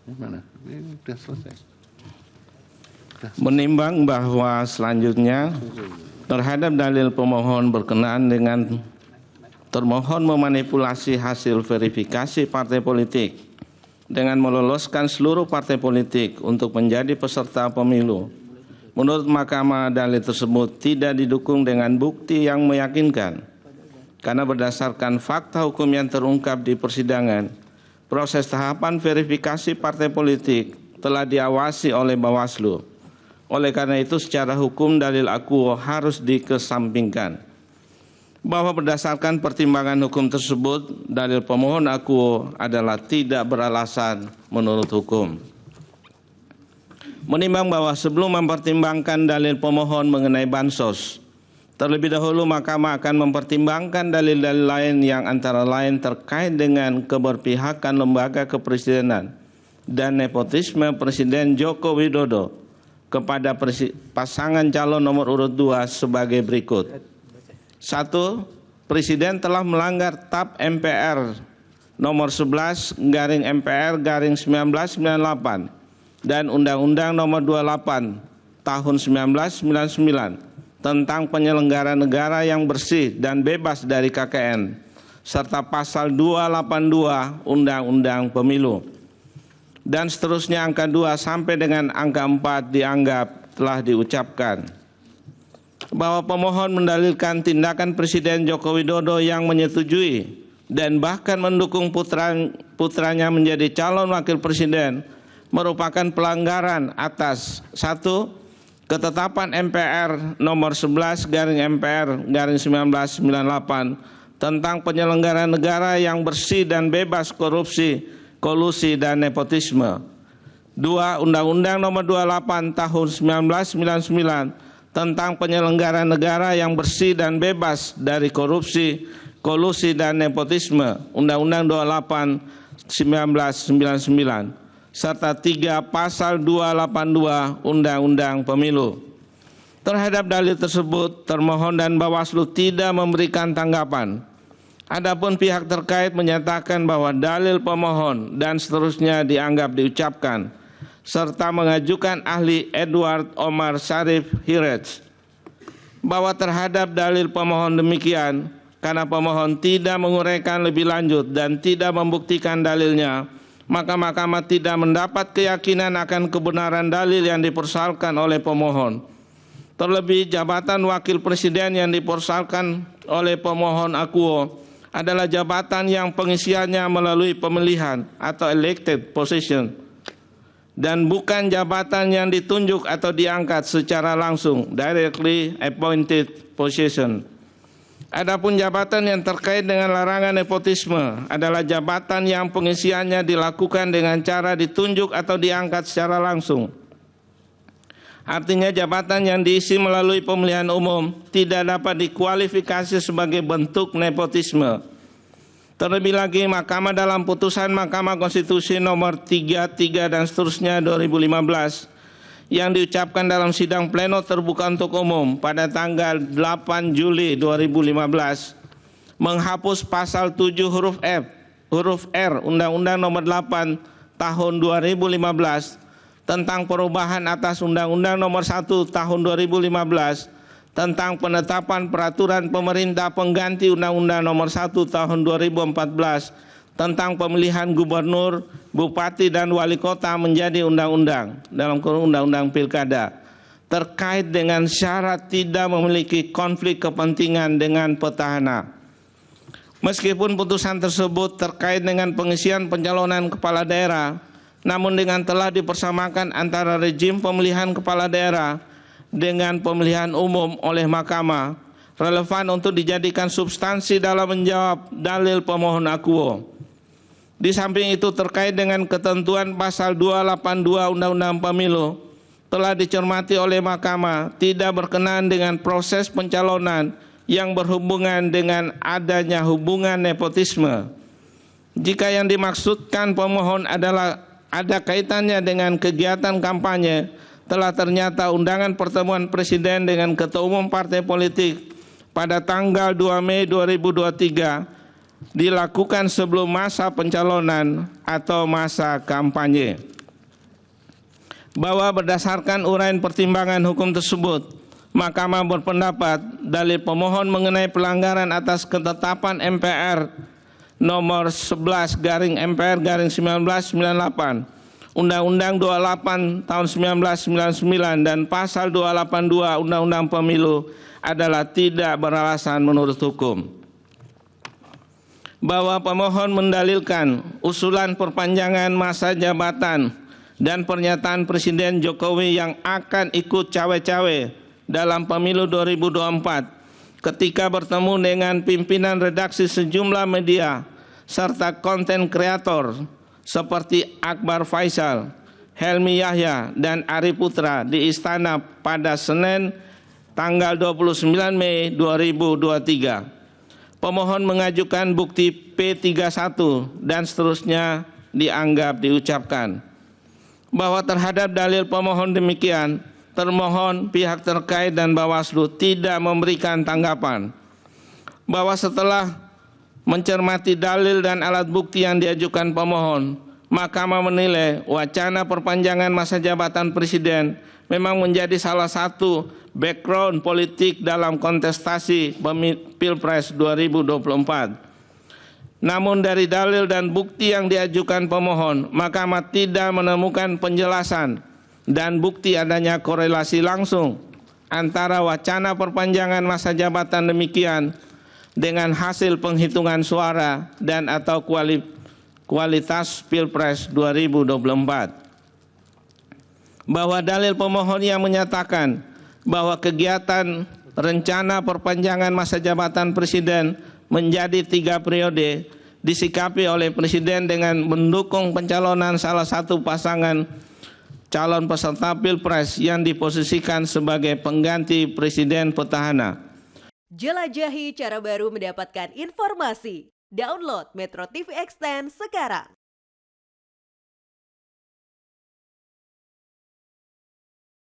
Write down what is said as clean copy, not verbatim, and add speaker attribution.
Speaker 1: Mana? Ini sudah selesai.
Speaker 2: Menimbang bahwa selanjutnya terhadap dalil pemohon berkenaan dengan termohon memanipulasi hasil verifikasi partai politik dengan meloloskan seluruh partai politik untuk menjadi peserta pemilu. Menurut Mahkamah, dalil tersebut tidak didukung dengan bukti yang meyakinkan. Karena berdasarkan fakta hukum yang terungkap di persidangan, proses tahapan verifikasi partai politik telah diawasi oleh Bawaslu. Oleh karena itu, secara hukum dalil akuo harus dikesampingkan. Bahwa berdasarkan pertimbangan hukum tersebut, dalil pemohon akuo adalah tidak beralasan menurut hukum. Menimbang bahwa sebelum mempertimbangkan dalil pemohon mengenai bansos, terlebih dahulu Mahkamah akan mempertimbangkan dalil-dalil lain yang antara lain terkait dengan keberpihakan lembaga kepresidenan dan nepotisme Presiden Joko Widodo kepada pasangan calon nomor urut 2 sebagai berikut. 1. Presiden telah melanggar TAP MPR nomor 11/MPR/1998 dan Undang-Undang nomor 28 tahun 1999 tentang penyelenggara negara yang bersih dan bebas dari KKN serta pasal 282 Undang-Undang Pemilu. Dan seterusnya angka 2 sampai dengan angka 4 dianggap telah diucapkan. Bahwa pemohon mendalilkan tindakan Presiden Joko Widodo yang menyetujui dan bahkan mendukung putranya menjadi calon wakil presiden merupakan pelanggaran atas 1. Ketetapan MPR nomor 11/MPR/1998 tentang penyelenggaraan negara yang bersih dan bebas korupsi, kolusi, dan nepotisme. 2. Undang-Undang nomor 28 tahun 1999 tentang penyelenggaraan negara yang bersih dan bebas dari korupsi, kolusi, dan nepotisme, Undang-Undang 28 1999, serta 3. Pasal 282 Undang-Undang Pemilu. Terhadap dalil tersebut, termohon dan Bawaslu tidak memberikan tanggapan. Adapun pihak terkait menyatakan bahwa dalil pemohon dan seterusnya dianggap diucapkan, serta mengajukan ahli Edward Omar Syarif Hirej bahwa terhadap dalil pemohon demikian, karena pemohon tidak menguraikan lebih lanjut dan tidak membuktikan dalilnya, maka Mahkamah tidak mendapat keyakinan akan kebenaran dalil yang dipersoalkan oleh pemohon. Terlebih, jabatan wakil presiden yang dipersoalkan oleh pemohon akuo adalah jabatan yang pengisiannya melalui pemilihan atau elected position dan bukan jabatan yang ditunjuk atau diangkat secara langsung, directly appointed position. Adapun jabatan yang terkait dengan larangan nepotisme adalah jabatan yang pengisiannya dilakukan dengan cara ditunjuk atau diangkat secara langsung. Artinya jabatan yang diisi melalui pemilihan umum tidak dapat dikualifikasi sebagai bentuk nepotisme. Terlebih lagi, Mahkamah dalam putusan Mahkamah Konstitusi nomor 33 dan seterusnya 2015 yang diucapkan dalam sidang pleno terbuka untuk umum pada tanggal 8 Juli 2015 menghapus pasal 7 huruf R Undang-Undang nomor 8 tahun 2015 tentang perubahan atas Undang-Undang nomor 1 tahun 2015 tentang penetapan peraturan pemerintah pengganti Undang-Undang nomor 1 tahun 2014 tentang pemilihan gubernur, bupati, dan wali kota menjadi undang-undang dalam kurung undang-undang pilkada terkait dengan syarat tidak memiliki konflik kepentingan dengan petahana. Meskipun putusan tersebut terkait dengan pengisian pencalonan kepala daerah, namun dengan telah dipersamakan antara rejim pemilihan kepala daerah dengan pemilihan umum oleh Mahkamah, relevan untuk dijadikan substansi dalam menjawab dalil pemohon akuo. Di samping itu, terkait dengan ketentuan pasal 282 Undang-Undang Pemilu telah dicermati oleh Mahkamah tidak berkenaan dengan proses pencalonan yang berhubungan dengan adanya hubungan nepotisme. Jika yang dimaksudkan pemohon adalah ada kaitannya dengan kegiatan kampanye, telah ternyata undangan pertemuan Presiden dengan Ketua Umum Partai Politik pada tanggal 2 Mei 2023 dilakukan sebelum masa pencalonan atau masa kampanye. Bahwa berdasarkan uraian pertimbangan hukum tersebut, Mahkamah berpendapat dalil pemohon mengenai pelanggaran atas ketetapan MPR nomor 11/MPR/1998, Undang-Undang 28 tahun 1999 dan pasal 282 Undang-Undang Pemilu adalah tidak beralasan menurut hukum. Bahwa pemohon mendalilkan usulan perpanjangan masa jabatan dan pernyataan Presiden Jokowi yang akan ikut cawe-cawe dalam pemilu 2024 ketika bertemu dengan pimpinan redaksi sejumlah media serta konten kreator seperti Akbar Faisal, Helmi Yahya, dan Ari Putra di Istana pada Senin tanggal 29 Mei 2023. Pemohon mengajukan bukti P31 dan seterusnya dianggap diucapkan. Bahwa terhadap dalil pemohon demikian, termohon, pihak terkait dan Bawaslu tidak memberikan tanggapan. Bahwa setelah mencermati dalil dan alat bukti yang diajukan pemohon, Mahkamah menilai wacana perpanjangan masa jabatan Presiden memang menjadi salah satu background politik dalam kontestasi Pilpres 2024. Namun dari dalil dan bukti yang diajukan pemohon, Mahkamah tidak menemukan penjelasan dan bukti adanya korelasi langsung antara wacana perpanjangan masa jabatan demikian dengan hasil penghitungan suara dan atau kualitas Pilpres 2024. Bahwa dalil pemohon yang menyatakan bahwa kegiatan rencana perpanjangan masa jabatan Presiden menjadi 3 periode disikapi oleh Presiden dengan mendukung pencalonan salah satu pasangan calon peserta Pilpres yang diposisikan sebagai pengganti Presiden petahana.
Speaker 3: Jelajahi cara baru mendapatkan informasi. Download Metro TV Extend sekarang.